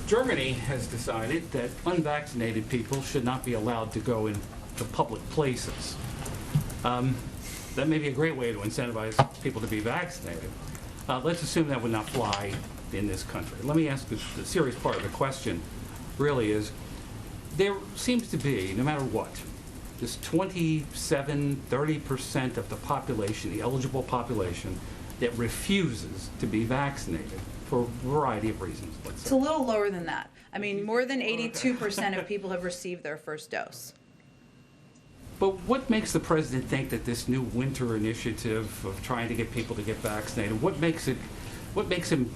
Germany has decided that unvaccinated people should not be allowed to go into public places. That may be a great way to incentivize people to be vaccinated. Let's assume that would not fly in this country. Let me ask the serious part of the question really is, there seems to be, no matter what, this 27–30% of the population, the eligible population, that refuses to be vaccinated for a variety of reasons, let's say. It's a little lower than that. I mean, more than 82% of people have received their first dose. But what makes the president think that this new winter initiative of trying to get people to get vaccinated, what makes him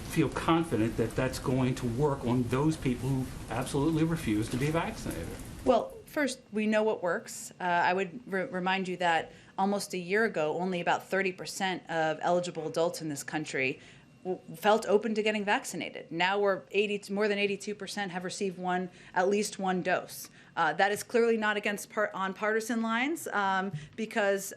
feel confident that that's going to work on those people who absolutely refuse to be vaccinated? Well, first, we know what works. I would remind you that almost a year ago, only about 30% of eligible adults in this country felt open to getting vaccinated. Now more than 82% have received at least one dose. That is clearly not on partisan lines, because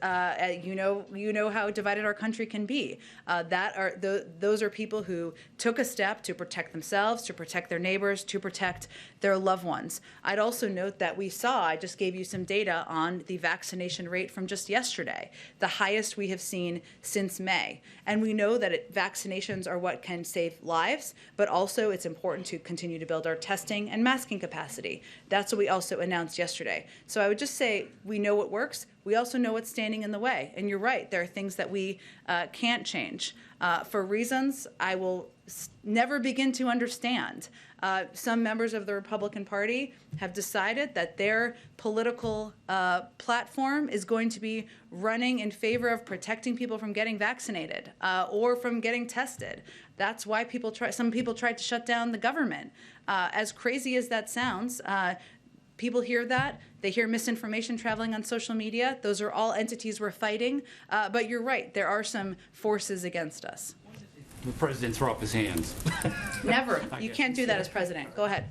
you know how divided our country can be. Those are people who took a step to protect themselves, to protect their neighbors, to protect their loved ones. I'd also note that I just gave you some data on the vaccination rate from just yesterday, the highest we have seen since May. And we know that vaccinations are what can save lives, but also it's important to continue to build our testing and masking capacity. That's what we also announced yesterday. So I would just say we know what works. We also know what's standing in the way. And you're right, there are things that we can't change. For reasons I will never begin to understand. Some members of the Republican Party have decided that their political platform is going to be running in favor of protecting people from getting vaccinated or from getting tested. That's why some people tried to shut down the government. As crazy as that sounds, people hear that. They hear misinformation traveling on social media. Those are all entities we're fighting. But you're right, there are some forces against us. The president throw up his hands. Never. You can't do that as president. Go ahead.